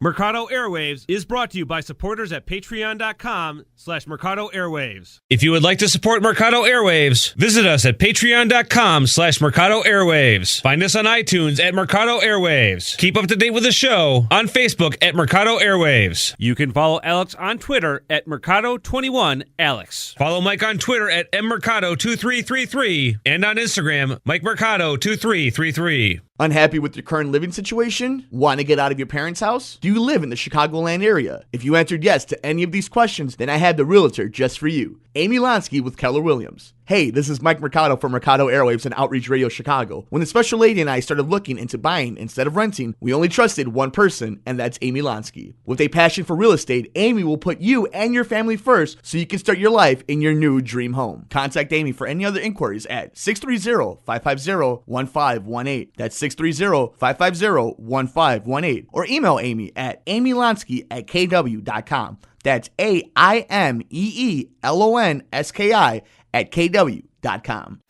Mercado Airwaves is brought to you by supporters at patreon.com/Mercado Airwaves. If you would like to support Mercado Airwaves, visit us at patreon.com/Mercado Airwaves. Find us on iTunes at Mercado Airwaves. Keep up to date with the show on Facebook at Mercado Airwaves. You can follow Alex on Twitter at Mercado21Alex. Follow Mike on Twitter at mmercado2333 and on Instagram, Mike Mercado2333. Unhappy with your current living situation? Want to get out of your parents' house? Do you live in the Chicagoland area? If you answered yes to any of these questions, then I have the realtor just for you, Amy Lonsky with Keller Williams. Hey, this is Mike Mercado from Mercado Airwaves and Outreach Radio Chicago. When the special lady and I started looking into buying instead of renting, we only trusted one person, and that's Amy Lonsky. With a passion for real estate, Amy will put you and your family first so you can start your life in your new dream home. Contact Amy for any other inquiries at 630-550-1518. That's 630-550-1518. Or email Amy at amylonsky@kw.com. That's AIMEELONSKI at kw.com.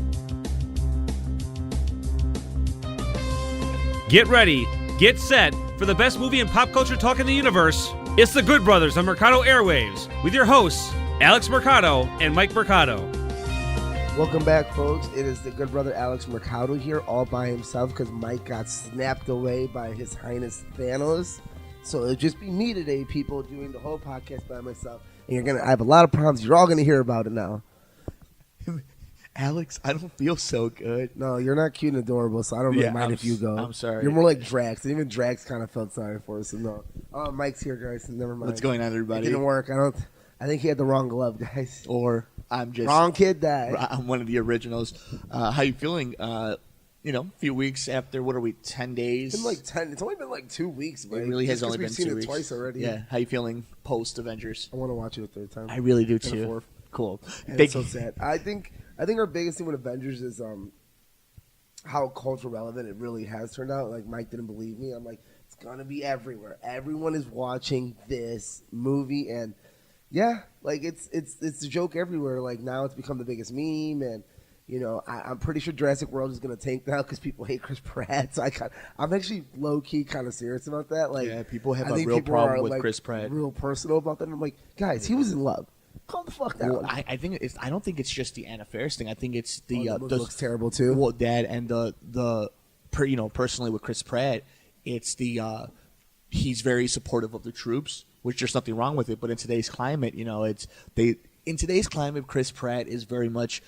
Get ready, get set for the best movie and pop culture talk in the universe. It's The Good Brothers on Mercado Airwaves with your hosts, Alex Mercado and Mike Mercado. Welcome back, folks. It is the good brother Alex Mercado here all by himself because Mike got snapped away by His Highness Thanos. So it'll just be me today, people, doing the whole podcast by myself. And I have a lot of problems. You're all going to hear about it now. Alex, I don't feel so good. No, you're not cute and adorable, so I don't really mind if you go. I'm sorry. You're more like Drax, and even Drax kind of felt sorry for us. So no. Mike's here, guys. So never mind. What's going on, everybody? It didn't work. I think he had the wrong glove, guys. Or I'm just wrong kid died. I'm one of the originals. How you feeling? A few weeks after, what are we, 10 days? It's been like 10. It's only been like 2 weeks, man. It really has only been 2 weeks. We've seen it twice already. Yeah. How you feeling post Avengers? I want to watch it a third time. I really do too. And a fourth. Cool. And it's so sad. I think our biggest thing with Avengers is how cultural relevant it really has turned out. Like, Mike didn't believe me. I'm like, it's gonna be everywhere. Everyone is watching this movie, and yeah, like it's a joke everywhere. Like, now it's become the biggest meme, and I'm pretty sure Jurassic World is gonna tank now because people hate Chris Pratt. So I'm actually low key kind of serious about that. Like, yeah, people have a real problem with Chris Pratt. Real personal about that. And I'm like, guys, he was in love. Calm the fuck down. Well, I don't think it's just the Anna Faris thing. I think it's the looks terrible too. Well, that and personally with Chris Pratt, it's he's very supportive of the troops, which there's nothing wrong with it. But in today's climate, Chris Pratt is very much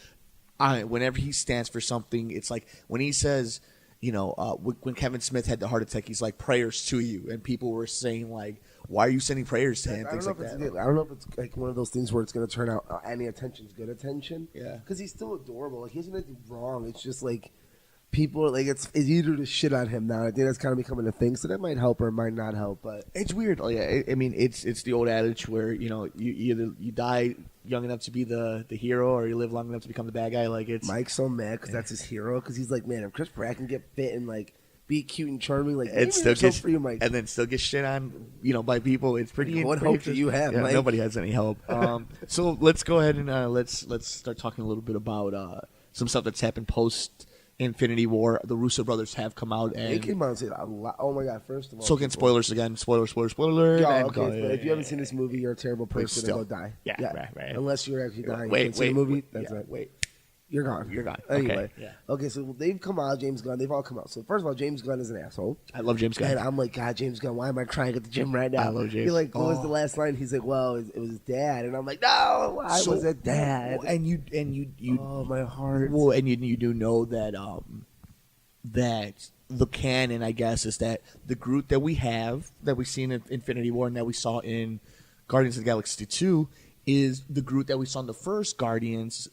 whenever he stands for something, it's like when he says, when Kevin Smith had the heart attack, he's like, prayers to you, and people were saying like, why are you sending prayers to him? Things like that. I don't know if it's like one of those things where it's going to turn out any attention's good attention. Yeah. Because he's still adorable. Like, he hasn't done anything wrong. It's just like people are like, it's easier to shit on him now. I think that's kind of becoming a thing. So that might help or might not help. But it's weird. Oh, yeah. I mean, it's the old adage where you either you die young enough to be the hero or you live long enough to become the bad guy. Like, it's Mike's so mad because that's his hero. Because he's like, man, if Chris Pratt can get fit and like be cute and charming, like, it still gets for you, Mike. And then still get shit on, by people. It's pretty. What hope do you have, Mike? Nobody has any hope. So let's go ahead and let's start talking a little bit about some stuff that's happened post Infinity War. The Russo brothers have come out and they came out and said a lot. Oh my god! First of all, so again, spoilers again. Spoiler. Yo, okay, but if you haven't seen this movie, you're a terrible person and go die. Yeah, right. Unless you're actually dying. Wait, the movie. That's right. Wait. You're gone. Anyway. Okay, so they've come out, James Gunn. They've all come out. So first of all, James Gunn is an asshole. I love James Gunn. And I'm like, God, James Gunn, why am I crying at the gym right now? I love James. He's like, what was the last line? He's like, well, it was his dad. And I'm like, no, why was it dad? And you oh, my heart. Well, and you do know that that the canon, I guess, is that the Groot that we've seen in Infinity War and that we saw in Guardians of the Galaxy 2 is the Groot that we saw in the first Guardians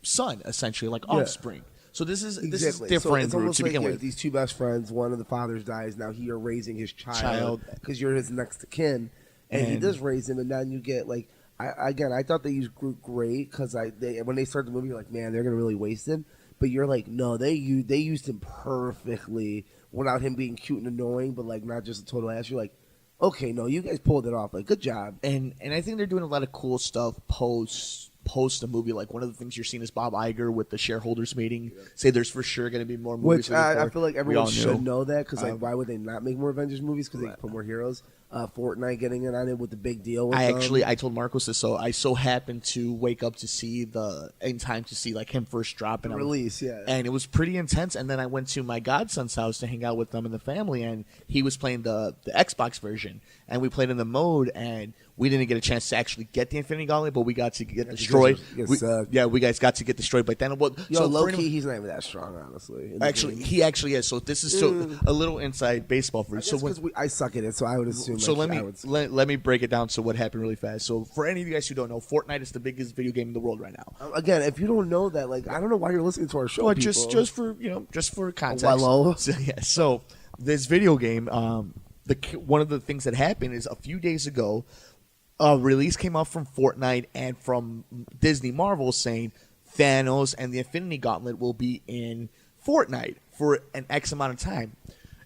son, essentially, like offspring. So this is different. So it's almost to begin like with. These two best friends, one of the fathers dies. Now you're raising his child because you're his next of kin, and he does raise him. And then you get like, I thought they used Groot great because when they start the movie, you're like, man, they're gonna really waste him. But you're like, no, they used him perfectly without him being cute and annoying, but like not just a total ass. You're like, okay, no, you guys pulled it off. Like, good job. And I think they're doing a lot of cool stuff post post a movie. Like one of the things you're seeing is Bob Iger with the shareholders meeting say there's for sure going to be more movies. Which I feel like everyone should know that because like why would they not make more Avengers movies? Because they put more heroes. Fortnite getting in on it with the big deal. With I told Marcos this, so I so happened to wake up to see in time to see like him first drop and release, and it was pretty intense. And then I went to my godson's house to hang out with them and the family, and he was playing the Xbox version, and we played in the mode, and we didn't get a chance to actually get the Infinity Gauntlet, but we got to get destroyed. We guys got to get destroyed by Thanos. So low key, he's not even that strong, honestly. He actually is. So this is a little inside baseball for you. So because I suck at it, so I would assume. So let me break it down to what happened really fast. So for any of you guys who don't know, Fortnite is the biggest video game in the world right now. Again, if you don't know that, like I don't know why you're listening to our show. Well, just for context. Hello. So this video game, one of the things that happened is a few days ago, a release came out from Fortnite and from Disney Marvel saying Thanos and the Infinity Gauntlet will be in Fortnite for an X amount of time.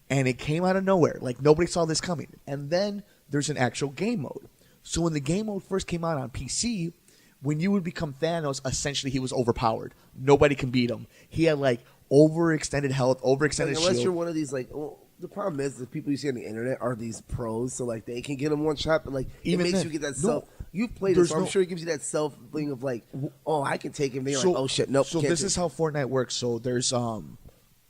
And it came out of nowhere. Like, nobody saw this coming. And then there's an actual game mode. So when the game mode first came out on PC, when you would become Thanos, essentially he was overpowered. Nobody can beat him. He had, like, overextended health, overextended shield. Unless you're one of these, like... Well, the problem is the people you see on the internet are these pros, so like they can get them one shot, but like it makes you get that self. You've played it, so I'm sure it gives you that self thing of like, oh, I can take him. They're like, oh shit, nope. So this is how Fortnite works. So there's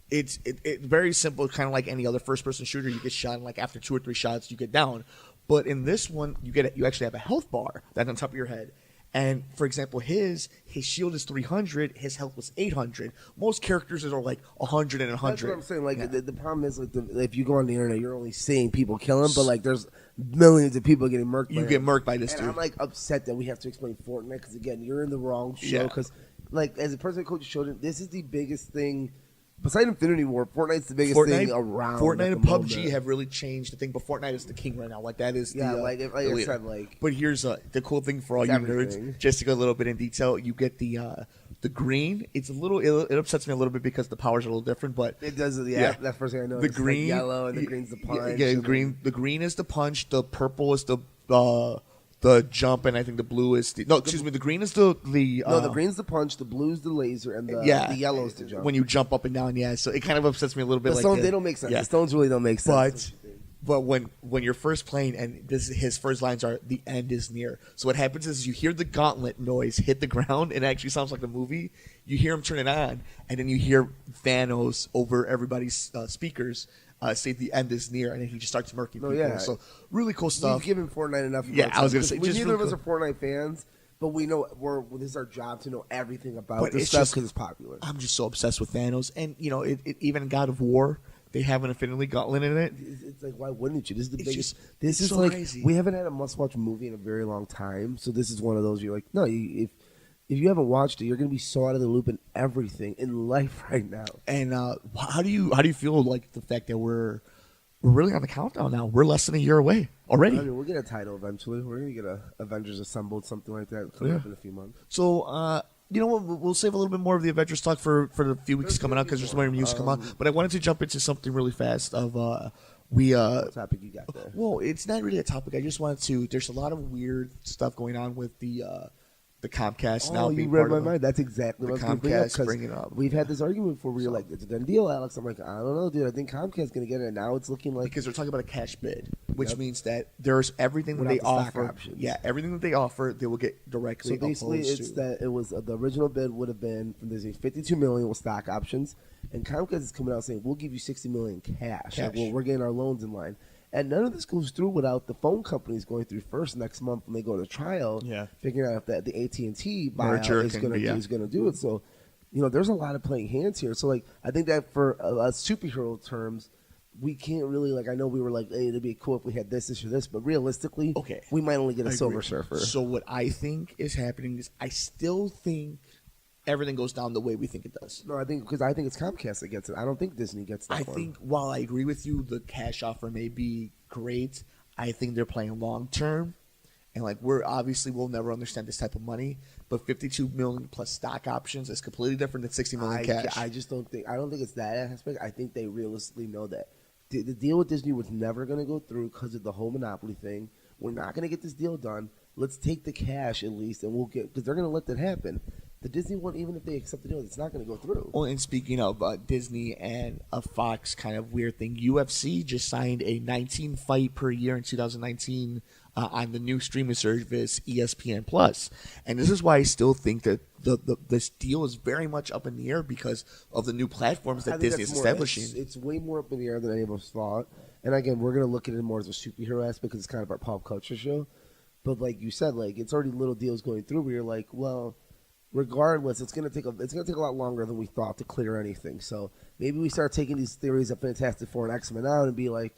it's very simple, kind of like any other first person shooter. You get shot, and like after 2 or 3 shots, you get down. But in this one, you actually have a health bar that's on top of your head. And for example, his shield is 300, his health was 800. Most characters are like 100 and 100. That's what I'm saying. Like the problem is, like if you go on the internet, you're only seeing people kill him, but like there's millions of people getting murked. You get murked by this dude. I'm like upset that we have to explain Fortnite because again, you're in the wrong show. Because like as a person that coach showed it, this is the biggest thing. Besides Infinity War, Fortnite's the biggest thing around. Fortnite and PUBG have really changed the thing, but Fortnite is the king right now. Like that is like I said, like. But here's the cool thing for all you nerds. Just to go a little bit in detail, you get the green. It's a little. It upsets me a little bit because the powers are a little different, but it does. Yeah, that's first thing I know. The green, like yellow, and the green's the punch. Yeah, green. The green is the punch. The purple is the jump, and I think the blue is the the green is the the green's the punch, the blue's the laser, and the yellow's the jump. When you jump up and down, so it kind of upsets me a little bit. The stones, they don't make sense. The stones really don't make sense. But when you're first playing, and his first lines are, the end is near. So what happens is you hear the gauntlet noise hit the ground, and it actually sounds like the movie. You hear him turn it on, and then you hear Thanos over everybody's speakers say the end is near, and then he just starts murking people. Yeah. So really cool stuff. We've given Fortnite enough. I was going to say, neither of us are Fortnite fans, but we know this is our job to know everything about this stuff because it's popular. I'm just so obsessed with Thanos, and even in God of War, they have an Infinity Gauntlet in it. It's like, why wouldn't you? This is the biggest. This is so like crazy. We haven't had a must-watch movie in a very long time, so this is one of those you're like, no, if you haven't watched it, you're going to be so out of the loop in everything in life right now. And how do you feel like the fact that we're really on the countdown now? We're less than a year away already. I mean, we'll get a title eventually. We're going to get a Avengers Assembled, something like that, coming up in a few months. So, you know what? We'll save a little bit more of the Avengers talk for the few weeks coming up because there's more news come on. But I wanted to jump into something really fast. What topic you got there? Well, it's not really a topic. I just wanted to. There's a lot of weird stuff going on with the Comcast now being read part my of mind. That's exactly what I was Comcast bringing up. We've had this argument before where you're like, it's a done deal, Alex. I'm like, I don't know, dude. I think Comcast's going to get it. And now it's looking like... Because they're talking about a cash bid, which means that there's everything that they offer. Yeah, everything that they offer, they will get directly. So basically, it's that it was the original bid would have been from this $52 million with stock options, and Comcast is coming out saying we'll give you $60 million cash. Like, well, we're getting our loans in line. And none of this goes through without the phone companies going through first next month when they go to trial, figuring out if the AT&T buyout is going to do it. So, there's a lot of playing hands here. So, like, I think that for superhero terms, we can't really, like, I know we were like, hey, it'd be cool if we had this or this, but realistically, we might only get a Silver Surfer. So what I think is happening is I still think everything goes down the way we think it does. No, I think it's Comcast that gets it. I don't think Disney gets that. I think while I agree with you, the cash offer may be great. I think they're playing long term, and like we'll never understand this type of money. But $52 million plus stock options is completely different than $60 million cash. I don't think it's that aspect. I think they realistically know that the deal with Disney was never going to go through because of the whole monopoly thing. We're not going to get this deal done. let's take the cash at least, and we'll get, because they're going to let that happen. The Disney one, even if they accept the deal, it's not going to go through. Well, and speaking of Disney and a Fox kind of weird thing, UFC just signed a 19 fight per year in 2019 on the new streaming service ESPN Plus, and this is why I still think that this deal is very much up in the air because of the new platforms that Disney is establishing. It's way more up in the air than any of us thought. And again, we're going to look at it more as a superhero aspect because it's kind of our pop culture show. But like you said, like it's already little deals going through where you're like, well, regardless, it's gonna take a lot longer than we thought to clear anything. So maybe we start taking these theories of Fantastic Four and X-Men out and be like,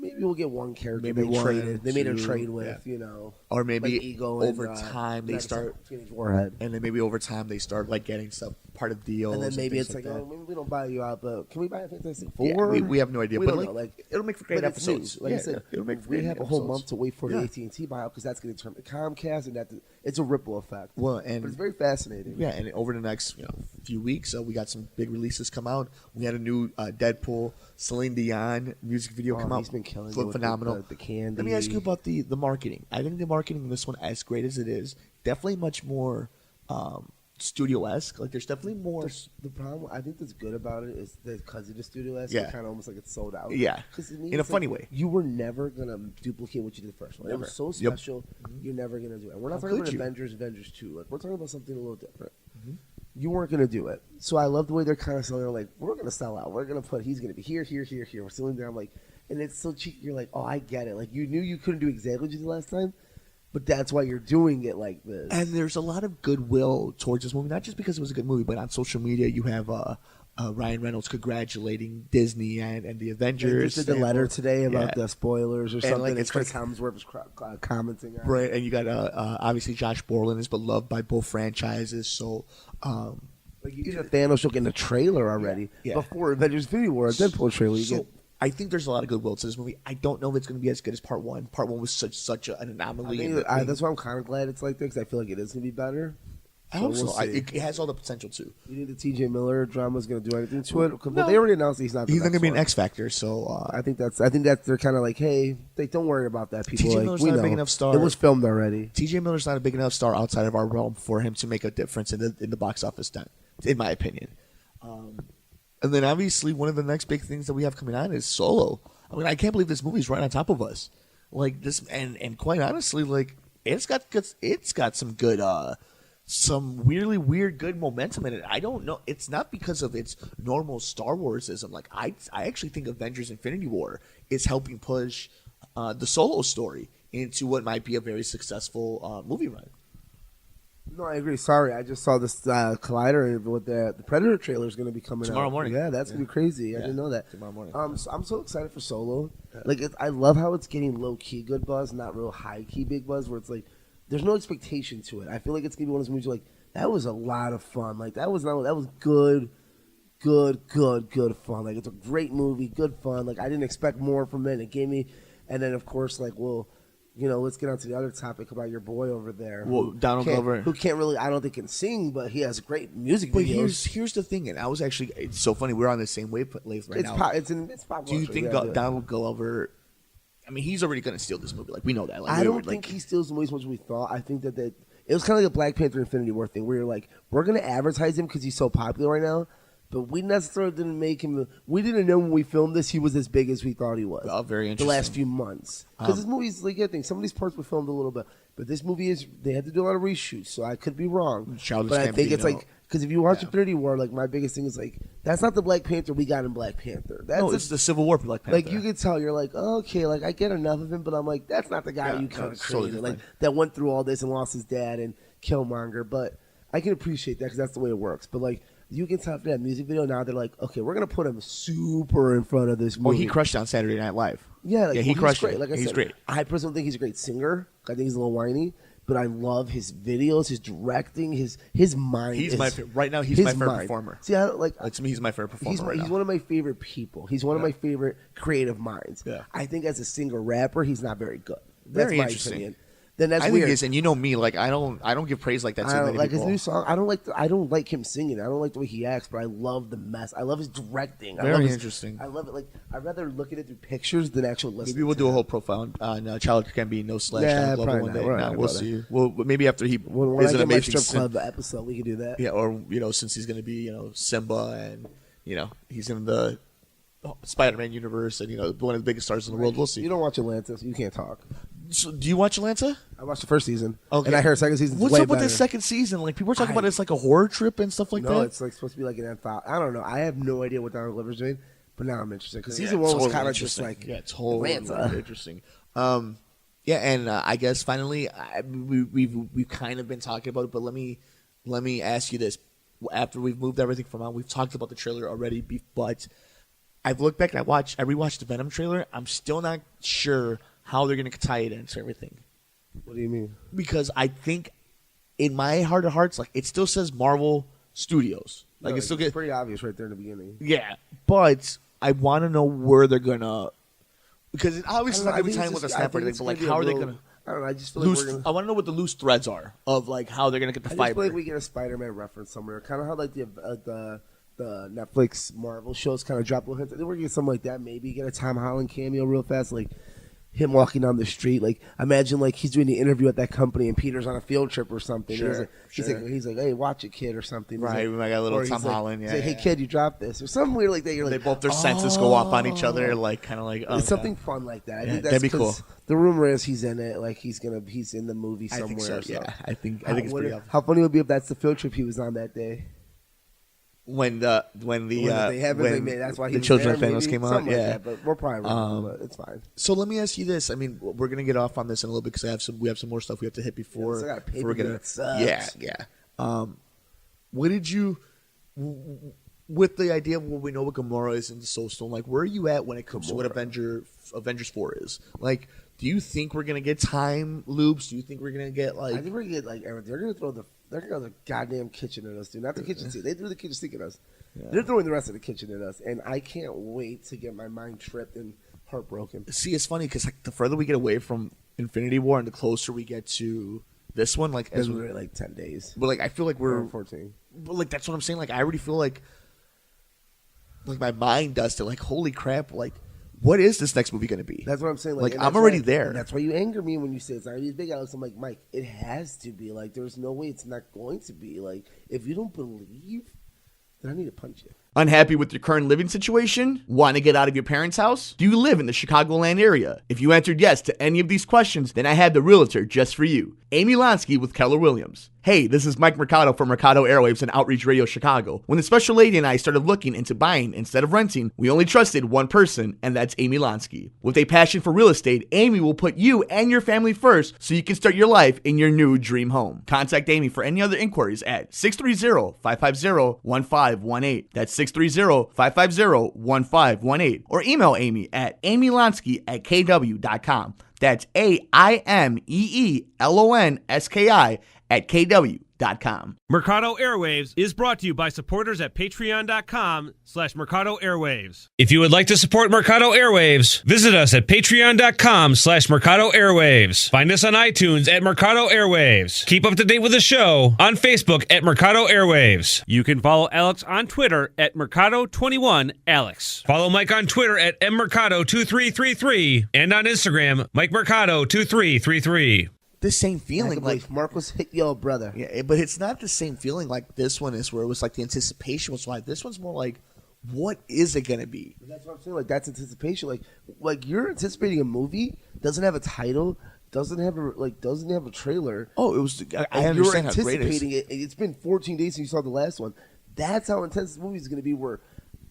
maybe we'll get one character they made a trade with, you know, or maybe like Ego over time they start, Warhead, and then maybe over time they start like getting stuff part of deals, and then maybe it's like, oh, maybe we don't buy you out, but can we buy a Fantastic Four? Yeah, we have no idea, we but don't know. Like it'll make for great episodes. Like I said, it'll make for we great have a whole episodes. month to wait for the AT&T buyout because that's going to turn to Comcast, and it's a ripple effect. Well, but it's very fascinating. Yeah, and over the next few weeks, we got some big releases come out. We had a new Deadpool, Celine Dion music video come out. He's been killing it. Phenomenal. The candy. Let me ask you about the marketing. I think the marketing in this one, as great as it is, definitely much more studio-esque. Like, there's definitely more. The problem I think that's good about it is that because it is studio-esque, it's kind of almost like it's sold out. Yeah, in a funny way. You were never gonna duplicate what you did the first one. Never. It was so special. You're never gonna do it. And we're not talking about Avengers 2. Like, we're talking about something a little different. You weren't gonna do it. So I love the way they're kind of selling. They're like, we're gonna sell out. We're gonna put. He's gonna be here. We're selling there. I'm like. And it's so cheap. You're like, oh, I get it. Like, you knew you couldn't do exactly what you did last time, but that's why you're doing it like this. And there's a lot of goodwill towards this movie, not just because it was a good movie, but on social media you have Ryan Reynolds congratulating Disney and the Avengers. They just did the letter today about the spoilers or something. Like, Chris Hemsworth was commenting on right, and you got obviously Josh Brolin is beloved by both franchises, so... like you get Thanos looking in the trailer already before Avengers Infinity War, a Deadpool trailer. I think there's a lot of goodwill to this movie. I don't know if it's going to be as good as Part 1. Part 1 was such an anomaly. That's why I'm kind of glad it's like this, because I feel like it is going to be better. I hope so. It has all the potential to. You think the T.J. Miller drama is going to do anything to it? Well, they already announced he's not. He's not going to be an X Factor, so I think that's they're kind of like, hey, don't worry about that. People, T.J. Miller's not a big enough star. It was filmed already. T.J. Miller's not a big enough star outside of our realm for him to make a difference in the box office, in my opinion. And then obviously one of the next big things that we have coming on is Solo. I mean, I can't believe this movie's right on top of us. Like this, and quite honestly, like it's got some good, some weirdly weird good momentum in it. I don't know. It's not because of its normal Star Warsism. Like I actually think Avengers Infinity War is helping push the Solo story into what might be a very successful movie run. No, I agree. Sorry, I just saw this Collider with the Predator trailer is going to be coming tomorrow out. morning. Yeah, that's going to be crazy. I didn't know that. Tomorrow morning. So I'm so excited for Solo. Like, I love how it's getting low key good buzz, not real high key big buzz. Where it's like, there's no expectation to it. I feel like it's going to be one of those movies where, like, that was a lot of fun. Like that was good fun. Like it's a great movie, good fun. Like I didn't expect more from it. It gave me, and then of course, like let's get on to the other topic about your boy over there. Well, Donald Glover, who can't really, I don't think can sing, but he has great music videos. But here's the thing, and I was actually, it's so funny. We're on the same wavelength right now. It's pop. Do you think Donald Glover? I mean, he's already going to steal this movie. Like we know that. Like, I don't think he steals the movie as much as we thought. I think that it was kind of like a Black Panther Infinity War thing, where you're like, we're going to advertise him because he's so popular right now. But we necessarily didn't make him. We didn't know when we filmed this he was as big as we thought he was. Oh, very interesting. The last few months, because this movie's like I think some of these parts were filmed a little bit, but this movie they had to do a lot of reshoots, so I could be wrong. But I think it's like because if you watch Infinity War, like my biggest thing is like that's not the Black Panther we got in Black Panther. It's the Civil War Black Panther. Like you can tell, you're like, oh, okay, like I get enough of him, but I'm like, that's not the guy you kind of created, like that went through all this and lost his dad and Killmonger. But I can appreciate that because that's the way it works. But like. You can tell after that music video, now they're like, okay, we're going to put him super in front of this movie. Oh, he crushed on Saturday Night Live. Yeah, he crushed great. it. Like I he's said, great. I personally think he's a great singer. I think he's a little whiny, but I love his videos, his directing, his mind. He's my right now. He's my favorite performer. See, to me, he's my favorite performer. He's one of my favorite people. He's one of my favorite creative minds. Yeah. I think as a singer rapper, he's not very good. Very That's my interesting. opinion. then that's I weird. think it's, and you know me, like I don't give praise like that to many like people. his new song. I don't like him singing. I don't like the way he acts, but I love the mess. I love his directing. Very interesting. I love it. Like I'd rather look at it through pictures than actually listen. Maybe we'll do a whole profile on Child Can Be No Slash. Yeah, Global probably one not. day. Right, We'll see. Well, maybe after he when is I an get my amazing strip club episode, we could do that. Yeah, or since he's gonna be Simba and he's in the Spider-Man universe and one of the biggest stars in the world. We'll see. You don't watch Atlanta, so you can't talk. So, do you watch Atlanta? I watched the first season. Okay. And I heard second season. What's way up with better. the second season? Like people are talking about it's like a horror trip and stuff like that. No, it's like supposed to be like an anthology. I don't know. I have no idea what Donald Glover's doing, but now I'm interested because season one was kind of just like totally Atlanta. Interesting. And I guess finally we've kind of been talking about it, but let me ask you this: after we've moved everything from out, we've talked about the trailer already, but I've looked back and I rewatched the Venom trailer. I'm still not sure how they're going to tie it into everything. What do you mean? Because I think in my heart of hearts, like it still says Marvel Studios. Like No, it still gets pretty obvious right there in the beginning. Yeah, but I want to know where they're gonna, because it obviously not gonna be tying with a snap or anything. But like, how are they gonna? I don't know. I just feel Loose, like we're gonna. I want to know what the loose threads are of like how they're gonna get the I just fiber. feel like we get a Spider-Man reference somewhere. Kind of how like the Netflix Marvel shows kind of drop little hints. I think we're gonna get something like that. Maybe get a Tom Holland cameo real fast, like him walking down the street. Like imagine like he's doing the interview at that company and Peter's on a field trip or something. Sure, he's like, hey, watch it, kid, or something. Right, we might got a little Tom Holland. He's like, hey, kid, you dropped this, or something weird like that. You're they like, both their senses go off on each other, like kind of like it's something fun like that. I think that'd be 'cause cool. The rumor is he's in it, like he's in the movie somewhere. I think so. So. Yeah, I think it's pretty obvious. How funny would it be if that's the field trip he was on that day? When that's why he the was children there, of Thanos maybe? came out, Something like yeah. that, but we're probably wrong, but it's fine. So let me ask you this. I mean, we're gonna get off on this in a little bit because we have some more stuff we have to hit before. Yeah, we're gonna. Yeah. What did you, with the idea of what we know what Gamora is in Soul Stone? Like, where are you at when it comes to what Avengers 4 is? Like, do you think we're gonna get time loops? Do you think we're gonna get like? I think we're gonna get like everything. They're gonna throw the goddamn kitchen at us, dude. Not the kitchen sink. They threw the kitchen sink at us. Yeah. They're throwing the rest of the kitchen at us, and I can't wait to get my mind tripped and heartbroken. See, it's funny because like the further we get away from Infinity War and the closer we get to this one, like as we're like 10 days. But like I feel like we're 14. But like that's what I'm saying. Like I already feel like my mind does to like holy crap, like what is this next movie going to be? That's what I'm saying. Like I'm already there. That's why you anger me when you say it's not these big Alex. I'm like, Mike, it has to be. Like there's no way it's not going to be. Like if you don't believe, then I need to punch you. Unhappy with your current living situation? Want to get out of your parents' house? Do you live in the Chicagoland area? If you answered yes to any of these questions, then I have the realtor just for you, Amy Lonsky with Keller Williams. Hey, this is Mike Mercado from Mercado Airwaves and Outreach Radio Chicago. When the special lady and I started looking into buying instead of renting, we only trusted one person, and that's Amy Lonsky. With a passion for real estate, Amy will put you and your family first so you can start your life in your new dream home. Contact Amy for any other inquiries at 630-550-1518. That's 630-550-1518. Or email Amy at amylonsky@kw.com. That's AIMEELONSKI@kw.com. Mercado Airwaves is brought to you by supporters at patreon.com/Mercado Airwaves. If you would like to support Mercado Airwaves, visit us at patreon.com/Mercado Airwaves. Find us on iTunes at Mercado Airwaves. Keep up to date with the show on Facebook at Mercado Airwaves. You can follow Alex on Twitter at Mercado21Alex. Follow Mike on Twitter at mmercado2333 and on Instagram, Mike Mercado2333. The same feeling like Marcos hit your brother. Yeah, but it's not the same feeling like this one is, where it was like the anticipation was like this one's more like, what is it gonna be? That's what I'm saying. Like that's anticipation. Like you're anticipating a movie, doesn't have a title, doesn't have a trailer. Oh, it was. I understand how great it is. You're anticipating it. It's been 14 days since you saw the last one. That's how intense this movie is gonna be. Where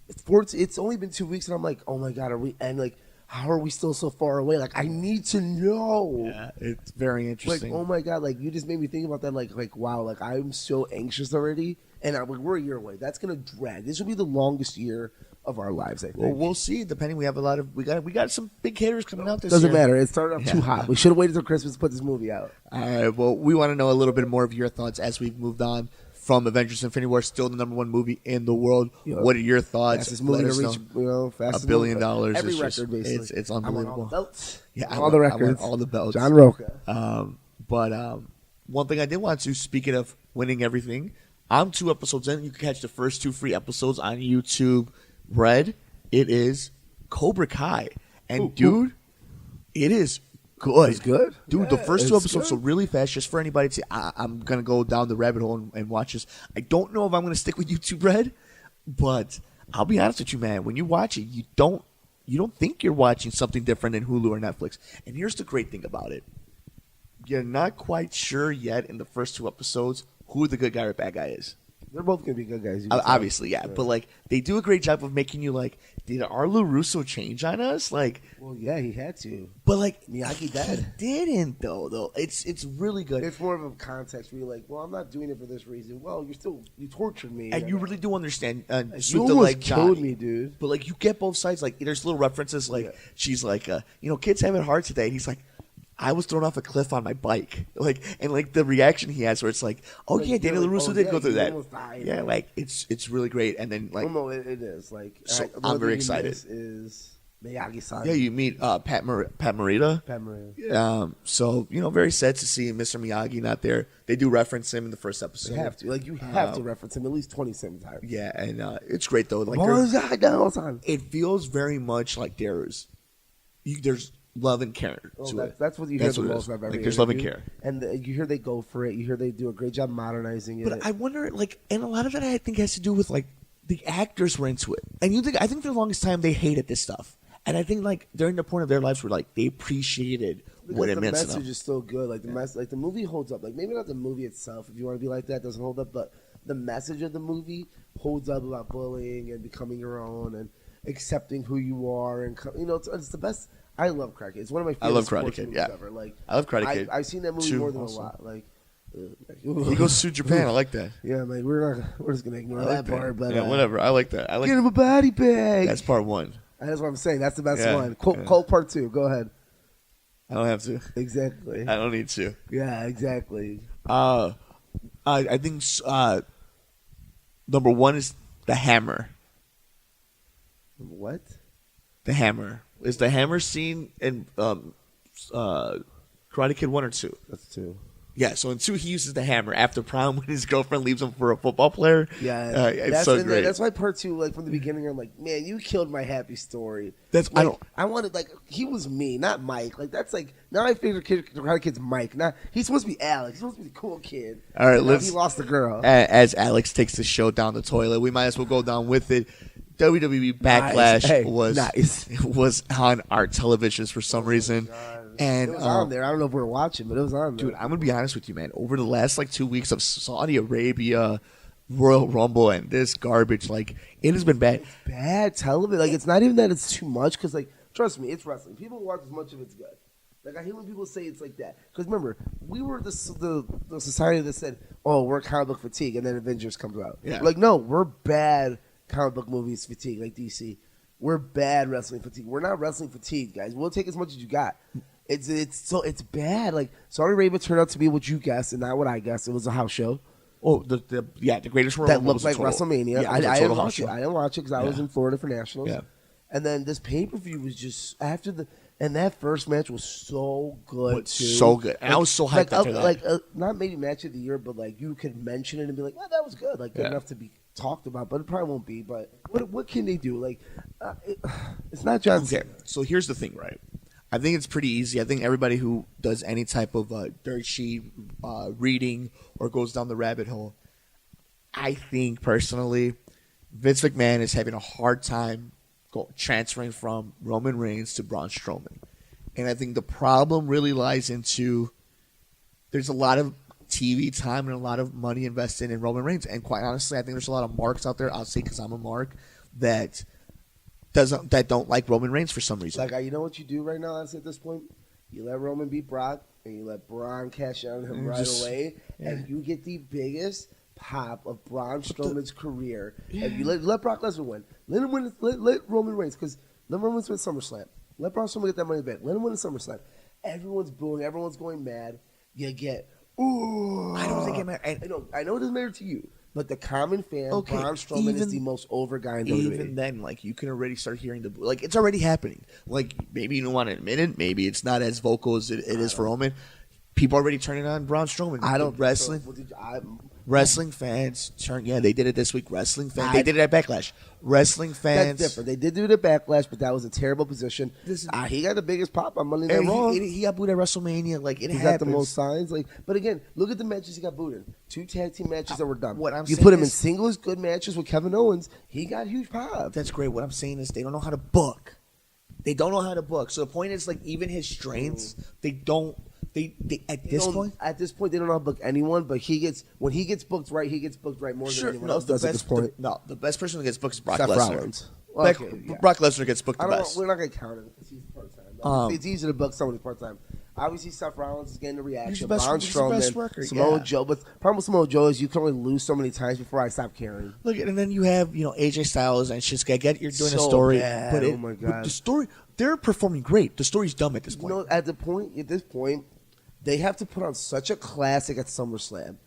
it's only been 2 weeks, and I'm like, oh my god, are we? And like, how are we still so far away? Like, I need to know. Yeah, it's very interesting. Like, oh my god, like you just made me think about that. Like wow, like I'm so anxious already, and we're a year away. That's gonna drag. This will be the longest year of our lives. I think. Well, we'll see. Depending, we got some big hitters coming out this Doesn't year. matter. It started off too hot. We should have waited till Christmas to put this movie out. All right. Well, we want to know a little bit more of your thoughts as we've moved on from Avengers Infinity War, still the #1 movie in the world. What are your thoughts? Fastest movie to reach, $1 billion. Every It's record, basically. It's unbelievable. I want all the belts. Yeah, all the records. all the belts. John Roca. But one thing I did want to, speaking of winning everything, I'm 2 episodes in. You can catch the first 2 free episodes on YouTube Red. It is Cobra Kai. And, dude, it is good. It's good? Dude, Yeah, the first 2 it's episodes, good. so really fast, just for anybody to say, I'm going to go down the rabbit hole and watch this. I don't know if I'm going to stick with YouTube Red, but I'll be honest with you, man. When you watch it, you don't think you're watching something different than Hulu or Netflix. And here's the great thing about it. You're not quite sure yet in the first 2 episodes who the good guy or bad guy is. They're both gonna be good guys. Obviously, yeah. But, like, they do a great job of making you, like, did Arlo Russo change on us? Like, well, yeah, he had to. but, like, Miyagi dead. he didn't, though. It's really good. It's more of a context where you're like, well, I'm not doing it for this reason. Well, you tortured me. And you really do understand. you Sweep almost the leg killed Johnny. me, dude. But, like, you get both sides. Like, there's little references. Like, she's like, kids have it hard today. And he's like, I was thrown off a cliff on my bike. Like, and, like, the reaction he has where it's like, oh, Like, yeah, Daniel like, LaRusso oh, did yeah, go through he that. almost died. Yeah, like, it's really great. And then, like, no, it is. Like, So, the I'm one very thing you excited. miss is Miyagi-san. yeah, you meet Pat Morita. Pat Morita. So, very sad to see Mr. Miyagi not there. They do reference him in the first episode. You have to. Like, you have to reference him at least 27 times. Yeah, and it's great, though. Like, it feels very much like there's love and care to it. That's what you hear the what it most is. of every Like, there's love and interview. care. And you hear they go for it. You hear they do a great job modernizing it. But I wonder, like, and a lot of that I think has to do with, like, the actors were into it. And I think for the longest time they hated this stuff. And I think, like, during the point of their lives where, like, they appreciated what it the meant to message them. is still good. Like the movie holds up. Like, maybe not the movie itself, if you want to be like that, doesn't hold up, but the message of the movie holds up about bullying and becoming your own and accepting who you are, and it's the best. I love Karate Kid. It's one of my favorite love Karate sports Kid, movies yeah. ever. Like, I love Karate Kid. I've seen that movie 2 more than also. a lot. Like, He goes to Japan. I like that. yeah, like we're just gonna ignore that part. But yeah, whatever. I like that. I like get him a body bag. That's part 1. That's what I'm saying. That's the best Yeah, one. Colt, yeah. Colt part 2. Go ahead. I don't have to. Exactly. I don't need to. Yeah, exactly. I think number 1 is the hammer. What? The hammer. Is the hammer scene in Karate Kid 1 or 2? That's 2. Yeah, so in 2 he uses the hammer after prom when his girlfriend leaves him for a football player. Yeah, it's so great. That's why part 2, like from the beginning, I'm like, man, you killed my happy story. That's like, I wanted, like, he was me, not Mike. Like, that's like, now my favorite Karate Kid's Mike. Now he's supposed to be Alex. He's supposed to be the cool kid. All right, he lost the girl. As Alex takes the show down the toilet, we might as well go down with it. WWE Backlash was on our televisions for some reason. And it was on there. I don't know if we were watching, but it was on there. Dude, I'm gonna be honest with you, man. Over the last 2 weeks of Saudi Arabia, Royal Rumble, and this garbage, like, it has been bad. Bad television. Like, it's not even that it's too much, because, like, trust me, it's wrestling. People watch as much of it's good. Like, I hate when people say it's like that. Because remember, we were the society that said, oh, we're comic book fatigue, and then Avengers comes out. Yeah. Like, no, we're bad comic book movies fatigue, like DC. We're bad wrestling fatigue. We're not wrestling fatigue, guys. We'll take as much as you got. It's bad. Like, Saudi Arabia turned out to be what you guessed and not what I guessed. It was a house show. Oh, the greatest Royal That Rumble looked like was a total, WrestleMania. Yeah, it was a I total didn't house watch it. show. I didn't watch it because I was Yeah. in Florida for Nationals. Yeah. And then this pay-per-view was just and that first match was so good too. So good. And I was so hyped after that. Not maybe match of the year, but like you could mention it and be like, "Well, that was good." Like good enough to be talked about, but it probably won't be. But what can they do? Like, it's not John Cena. Okay, so here's the thing, right? I think it's pretty easy. I think everybody who does any type of dirt sheet reading or goes down the rabbit hole, I think personally, Vince McMahon is having a hard time transferring from Roman Reigns to Braun Strowman. And I think the problem really lies into there's a lot of TV time and a lot of money invested in Roman Reigns. And quite honestly, I think there's a lot of marks out there, I'll say because I'm a mark, that don't like Roman Reigns for some reason. Like, you know what you do right now, honestly, at this point? You let Roman beat Brock, and you let Braun cash out on him away, and you get the biggest pop of Braun Strowman's career. And you let Brock Lesnar win. Let him win. Let Roman Reigns, because let Roman Reigns win SummerSlam. Let Braun Strowman get that money back. Let him win the SummerSlam. Everyone's booing. Everyone's going mad. You get, ooh. I don't think it matters. I know it doesn't matter to you. But the common fan, Braun Strowman is the most over guy in WWE. Even then, like, you can already start hearing like, it's already happening. Like, maybe you don't want to admit it. Maybe it's not as vocal as it is for Roman. People already turning on Braun Strowman. I don't wrestling. Wrestling fans turn. Yeah, they did it this week. Wrestling fans. They did it at Backlash. Wrestling fans. That's different. They did do it at Backlash, but that was a terrible position. He got the biggest pop on Monday Night Raw. He got booed at WrestleMania. Like he got the most signs. Like, but again, look at the matches he got booed in. 2 tag team matches that were done. You put him in singles good matches with Kevin Owens. He got huge pop. That's great. What I'm saying is they don't know how to book. They don't know how to book. So the point is, like, even his strengths, they don't. At this point they don't know how to book anyone. But when he gets booked right, he gets booked right more than anyone else does at this point. The best person who gets booked is Brock Seth Lesnar. Rollins. Brock Lesnar gets booked the best. We're not going to count him because he's part time. It's easy to book someone who's part time. Obviously, Seth Rollins is getting the reaction. He's the best, Braun Strowman, Samoa Joe. But the problem with Samoa Joe is you can only lose so many times before I stop caring. Look, and then you have AJ Styles and Shinsuke. I get you're doing a story, bad. Oh my god, but the story they're performing great. The story's dumb at this point. At this point, they have to put on such a classic at SummerSlam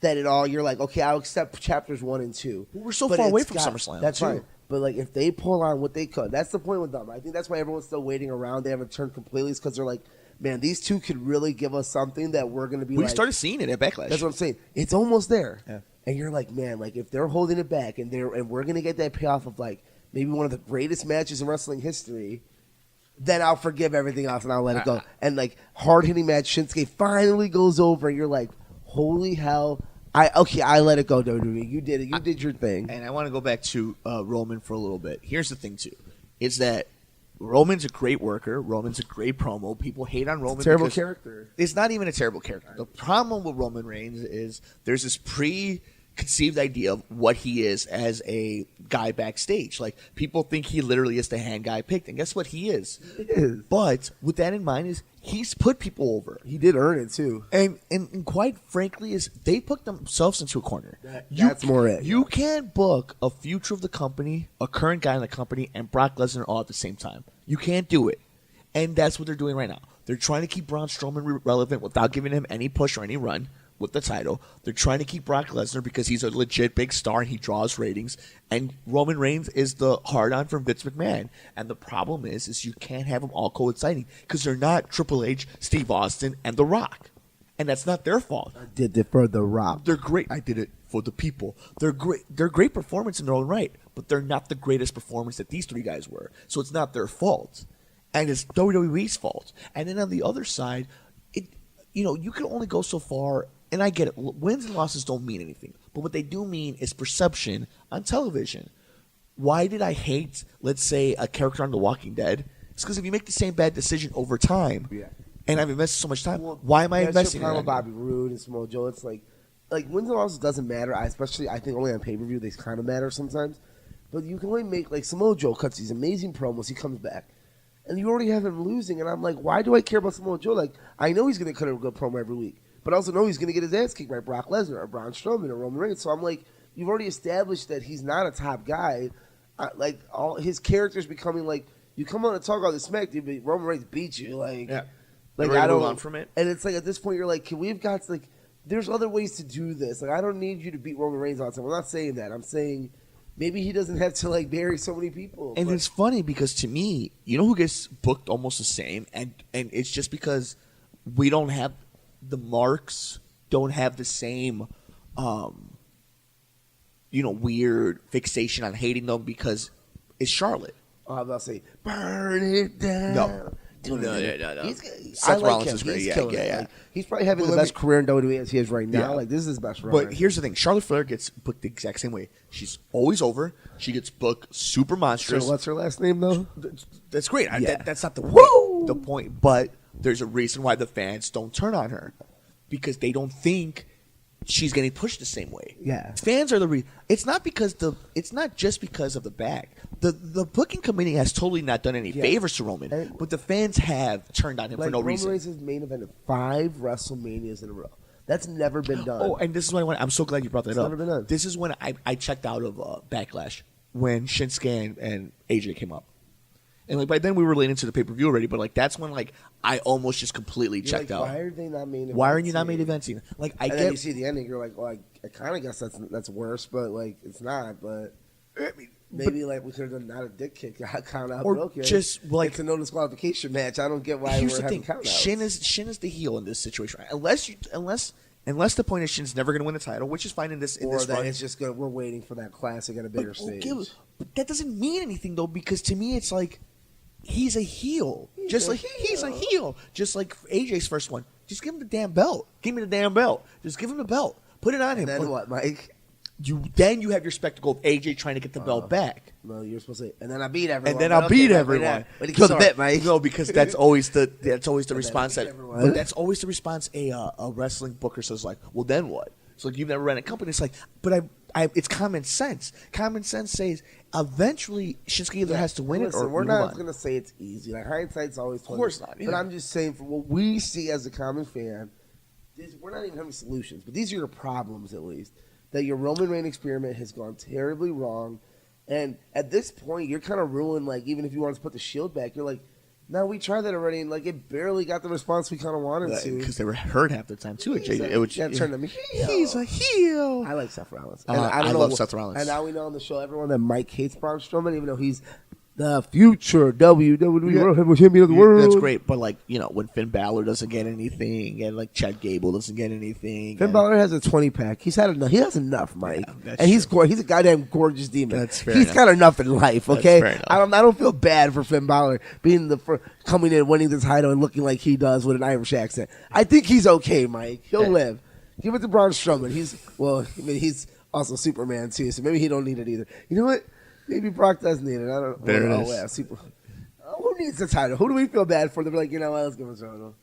that you're like, okay, I'll accept chapters 1 and 2. We're so far away from SummerSlam. That's fine. But like, if they pull on what they could, that's the point with them. I think that's why everyone's still waiting around. They haven't turned completely, because they're like, man, these two could really give us something that we're going to be. We started seeing it at Backlash. That's what I'm saying. It's almost there. Yeah. And you're like, man, like if they're holding it back and we're going to get that payoff of like maybe one of the greatest matches in wrestling history, then I'll forgive everything else and I'll let it go. And like hard hitting match, Shinsuke finally goes over, and you're like, holy hell. I let it go, WWE. You did it. You did your thing. And I want to go back to Roman for a little bit. Here's the thing, too. Is that Roman's a great worker. Roman's a great promo. People hate on Roman. Terrible character. It's not even a terrible character. The problem with Roman Reigns is there's this preconceived idea of what he is as a guy backstage. Like, people think he literally is the hand guy picked. And guess what? He is. He is. But with that in mind, he's put people over. He did earn it, too. And quite frankly, they put themselves into a corner. That's more it. You can't book a future of the company, a current guy in the company, and Brock Lesnar all at the same time. You can't do it. And that's what they're doing right now. They're trying to keep Braun Strowman relevant without giving him any push or any run with the title. They're trying to keep Brock Lesnar because he's a legit big star and he draws ratings. And Roman Reigns is the hard-on from Vince McMahon. And the problem is you can't have them all coinciding because they're not Triple H, Steve Austin, and The Rock. And that's not their fault. I did it for The Rock. They're great. I did it for the people. They're great. They're great performance in their own right, but they're not the greatest performance that these three guys were. So it's not their fault. And it's WWE's fault. And then on the other side, you can only go so far. And I get it. Wins and losses don't mean anything. But what they do mean is perception on television. Why did I hate, let's say, a character on The Walking Dead? It's because if you make the same bad decision over time, and I've invested so much time, why am I investing in it? Bobby Roode and Samoa Joe, it's like wins and losses doesn't matter. I think only on pay-per-view they kind of matter sometimes. But you can only make, like, Samoa Joe cuts these amazing promos. He comes back. And you already have him losing. And I'm like, why do I care about Samoa Joe? Like, I know he's going to cut a good promo every week. But I also know he's going to get his ass kicked by Brock Lesnar or Braun Strowman or Roman Reigns. So I'm like, you've already established that he's not a top guy. All his characters becoming like, you come on and talk all this smack, dude, but Roman Reigns beat you. Like I don't move on from it. And it's like at this point you're like, there's other ways to do this. Like, I don't need you to beat Roman Reigns all the time. I'm not saying that. I'm saying maybe he doesn't have to like bury so many people. And it's funny because to me, you know who gets booked almost the same, and it's just because we don't have. The marks don't have the same, weird fixation on hating them because it's Charlotte. I was about to say, burn it down. No. Seth Rollins is great. Yeah. Like, he's probably having the best career in WWE as he is right now. Yeah. Like, this is his best run. But here's the thing. Charlotte Flair gets booked the exact same way. She's always over. She gets booked super monstrous. So what's her last name, though? That's great. That's not the point. Woo! The point. But there's a reason why the fans don't turn on her. Because they don't think she's getting pushed the same way. Yeah. Fans are the reason. It's not just because of the bag. The booking committee has totally not done any favors to Roman, but the fans have turned on him for no reason. Roman Reigns has main evented 5 WrestleManias in a row. That's never been done. Oh, and this is what I'm so glad you brought that up. Never been done. This is when I checked out of Backlash when Shinsuke and AJ came up. And like by then we were late into the pay-per-view already, but like that's when like I almost just completely checked out. Why are they not main eventing? Why are you not main eventing? Like then you see the ending, you're like, well, I kind of guess that's worse, but like it's not. But Maybe like we could have done not a dick kick count out, or okay. just like it's a no disqualification match. I don't get why here's we're the having thing: count outs. Shin is the heel in this situation, right? Unless the point is Shin's never going to win the title, which is fine in this or that run. it's just good. We're waiting for that classic at a bigger stage. But that doesn't mean anything though, because to me it's like he's a heel, just like AJ's first one. Just give him the damn belt. Give me the damn belt. Just give him the belt. Put it on him. Then what, Mike? Then you have your spectacle of AJ trying to get the belt back. No, you're supposed to say, and then I beat everyone. And then I'll beat everyone. But kill the bit, Mike. No, because that's always the response. Everyone. But that's always the response a wrestling booker says, like, well, then what? It's like, you've never ran a company. It's like, but it's common sense. Common sense says eventually Shinsuke either has to win it or we're not going to say it's easy. Like, hindsight's always 20. Of course not. Yeah. But I'm just saying, for what we see as a common fan, we're not even having solutions, but these are your problems at least. That your Roman Reigns experiment has gone terribly wrong. And at this point, you're kind of ruined, like, even if you wanted to put the Shield back, you're like, no, we tried that already, and, like, it barely got the response we kind of wanted to. Because they were hurt half the time, too. Turn them heel. He's a heel. I like Seth Rollins. And I love Seth Rollins. And now we know on the show, everyone, that Mike hates Braun Strowman, even though he's the future WWE World Heavyweight Champion of the world. That's great, but like, you know, when Finn Balor doesn't get anything, and like Chad Gable doesn't get anything, Finn Balor has a 20-pack. He's had enough. He has enough, Mike. Yeah, and he's a goddamn gorgeous demon. That's fair He's enough. got enough in life. Okay, That's fair enough. I don't feel bad for Finn Balor being coming in, winning the title, and looking like he does with an Irish accent. I think he's okay, Mike. He'll live. Give it to Braun Strowman. He's also Superman too, so maybe he don't need it either. You know what? Maybe Brock does need it. I don't know. There it is. Yeah, who needs the title? Who do we feel bad for? They're like, you know what? Let's give him a title.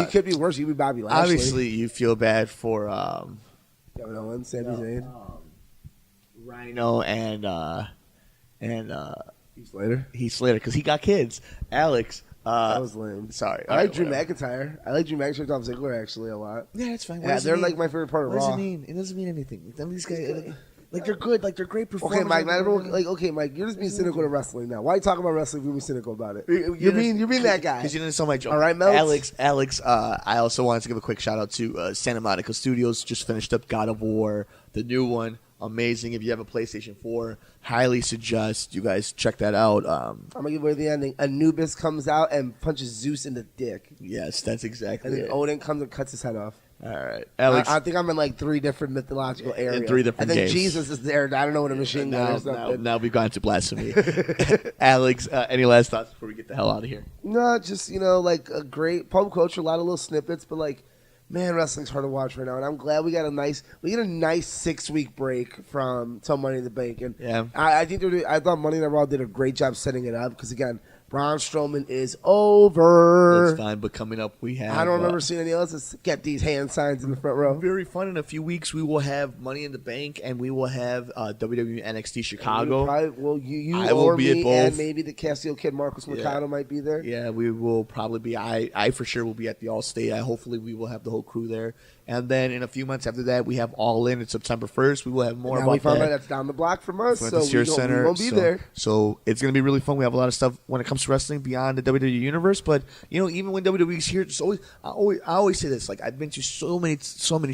You could be worse. You could be Bobby Lashley. Obviously, you feel bad for Kevin Owens, Sami Zayn, Rhino, and Heath Slater, because he got kids. Alex. That was lame. Sorry. I like Drew McIntyre. I like Drew McIntyre, Dolph Ziggler actually a lot. Yeah, it's fine. Yeah, they're like my favorite part of Raw. What does it mean? It doesn't mean anything. These guys, like they're good. Like they're great performers. Okay, Mike. Not everyone. Like, okay, Mike. You're just being cynical to wrestling now. Why are you talking about wrestling if you're being cynical about it? You're being that guy. Because you didn't sell my joke. All right, Melts? Alex. I also wanted to give a quick shout out to Santa Monica Studios. Just finished up God of War, the new one. Amazing. If you have a PlayStation 4, highly suggest you guys check that out. I'm gonna give away the ending. Anubis comes out and punches Zeus in the dick. Yes, that's exactly And then it. Odin comes and cuts his head off. All right, Alex. I think I'm in like 3 different mythological areas. In 3 different and then games. Jesus is there. I don't know what a machine gun is. Now we've gone to blasphemy. Alex, any last thoughts before we get the hell out of here? No, just like a great pop culture, a lot of little snippets, but like, man, wrestling's hard to watch right now, and I'm glad we get a nice 6-week break from till Money in the Bank, and yeah, I thought Money in the Raw did a great job setting it up because again, Braun Strowman is over. That's fine, but coming up we have... I don't remember seeing any else. Let's get these hand signs in the front row. Very fun. In a few weeks, we will have Money in the Bank, and we will have WWE NXT Chicago. I will be at both. And maybe the Casio kid Marcus Mercado might be there. Yeah, we will probably be. I for sure will be at the All-State. Hopefully we will have the whole crew there. And then in a few months after that, we have All In. It's September 1st. We will have more about that. We found out that's down the block from us, so we won't be there. So it's going to be really fun. We have a lot of stuff when it comes to wrestling beyond the WWE universe. But, even when WWE's here, I always say this. Like, I've been to so many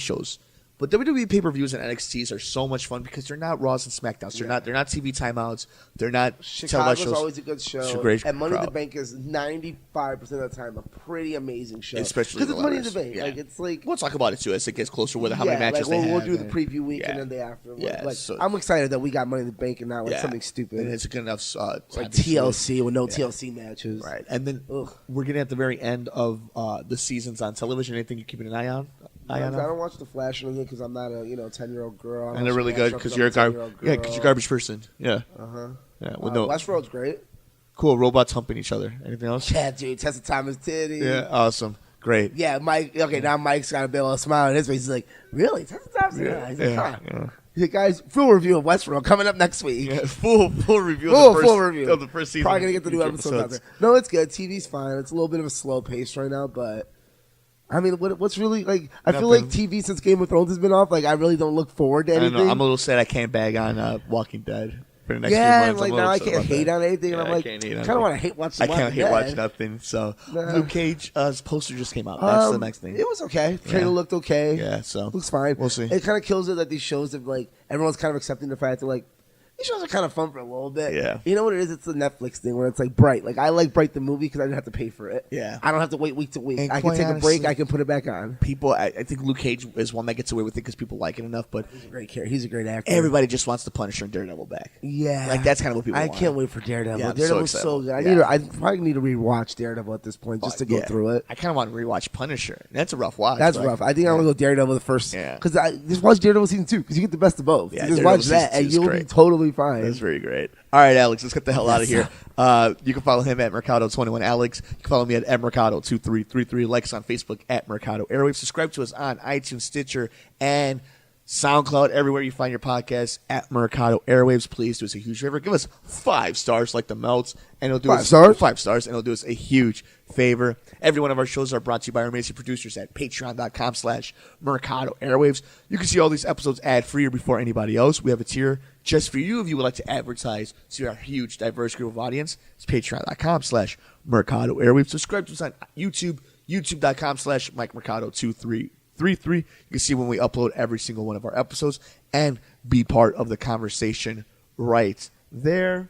shows. But WWE pay-per-views and NXTs are so much fun because they're not Raws and SmackDowns. They're not TV timeouts. They're not Chicago's shows. Always a good show. It's a great and Money in crowd. the Bank is 95% of the time a pretty amazing show. Especially because it's Money in the Bank. Yeah. Like it's like we'll talk about it too as it gets closer with how many matches they have. We'll do the preview week and then the after. Yeah, like, so, I'm excited that we got Money in the Bank and not like something stupid. And it's good enough. Like TLC with no TLC matches. Right. And then we're getting at the very end of the seasons on television. Anything you're keeping an eye on? I don't watch The Flash or anything because I'm not a 10-year-old girl. And they're really good because you're a garbage person. Yeah. Yeah. Westworld's great. Cool. Robots humping each other. Anything else? Yeah, dude. Tessa Thomas titty. Yeah. Awesome. Great. Yeah, Mike. Okay, now Mike's got a bit of a smile on his face. He's like, really? Tessa Thomas? Yeah. He's like, huh. He's like, guys, full review of Westworld coming up next week. Yeah, full review. Full review of the first season. Probably gonna get the new episodes out there. No, it's good. TV's fine. It's a little bit of a slow pace right now, but. I mean, what's really like? I feel like TV since Game of Thrones has been off. Like, I really don't look forward to anything. I know, I'm a little sad I can't bag on Walking Dead for the next few months. And like now I can't hate on anything. And I'm like, I kind of want to hate watch. I can't hate watch nothing. So Luke Cage's poster just came out. That's the next thing. It was okay. Trailer looked okay. Yeah, so looks fine. We'll see. It kind of kills it that these shows have like everyone's kind of accepting the fact that like. These shows are kind of fun for a little bit. Yeah. You know what it is? It's a Netflix thing where it's like Bright. Like, I like Bright the movie because I didn't have to pay for it. Yeah. I don't have to wait week to week. And I can quite take a break. honestly, I can put it back on. People, I think Luke Cage is one that gets away with it because people like it enough, but He's a great character. He's a great actor. everybody just wants the Punisher and Daredevil back. Yeah. Like, that's kind of what people I want. can't wait for Daredevil. Yeah, I'm Daredevil's so so excited. good. Yeah. I probably need to rewatch Daredevil at this point just to go Yeah. through it. I kind of want to rewatch Punisher. That's a rough watch. That's but rough. I think I'm going to go Daredevil the first. Yeah. Because just watch Daredevil season 2 because you get the best of both. Yeah, You just Daredevil watch that season 2 and is you'll be great. totally fine. That's very great. All right, Alex, let's get the hell out of here. You can follow him at Mercado21 Alex. You can follow me at Mercado2333. Like us on Facebook at Mercado Airwaves. Subscribe to us on iTunes, Stitcher, and SoundCloud, everywhere you find your podcasts at Mercado Airwaves. Please do us a huge favor. Give us 5 stars like the Melts, and it'll do us 5 stars, and it'll do us a huge favor. Every one of our shows are brought to you by our amazing producers at patreon.com/Mercado Airwaves. You can see all these episodes ad-free or before anybody else. We have a tier just for you if you would like to advertise to our huge, diverse group of audience. It's patreon.com/Mercado Airwaves. Subscribe to us on YouTube, youtube.com/MikeMercado2333. You can see when we upload every single one of our episodes and be part of the conversation right there.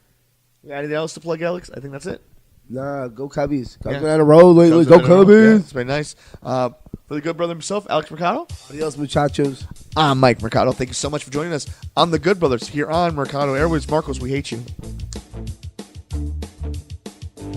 Got anything else to plug, Alex? I think that's it. Nah, go Cubbies. Cubs Yeah. been on a roll lately. Go Cubbies. Yeah, it's been nice. For the good brother himself, Alex Mercado. Adios, muchachos. I'm Mike Mercado. Thank you so much for joining us on the Good Brothers here on Mercado Airwaves. Marcos, we hate you.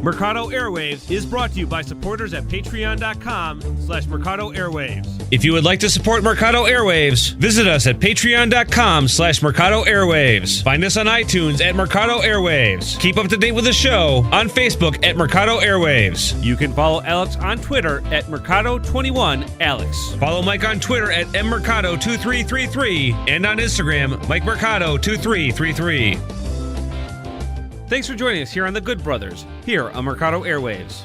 Mercado Airwaves is brought to you by supporters at patreon.com/Mercado Airwaves. If you would like to support Mercado Airwaves, visit us at patreon.com/Mercado Airwaves. Find us on iTunes at Mercado Airwaves. Keep up to date with the show on Facebook at Mercado Airwaves. You can follow Alex on Twitter at Mercado21Alex. Follow Mike on Twitter at mmercado2333 and on Instagram, Mike Mercado2333. Thanks for joining us here on The Good Brothers, here on Mercado Airwaves.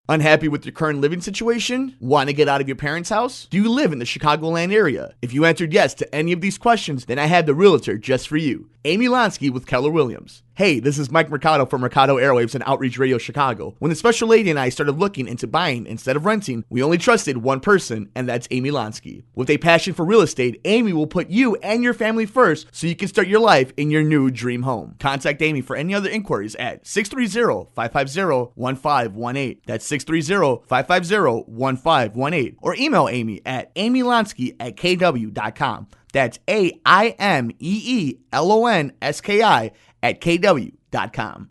Unhappy with your current living situation? Want to get out of your parents' house? Do you live in the Chicagoland area? If you answered yes to any of these questions, then I have the realtor just for you, Amy Lonsky with Keller Williams. Hey, this is Mike Mercado from Mercado Airwaves and Outreach Radio Chicago. When the special lady and I started looking into buying instead of renting, we only trusted one person, and that's Amy Lonsky. With a passion for real estate, Amy will put you and your family first so you can start your life in your new dream home. Contact Amy for any other inquiries at 630-550-1518. That's 630-550-1518. Or email Amy at amylonsky@kw.com. That's AIMEELONSKI@kw.com.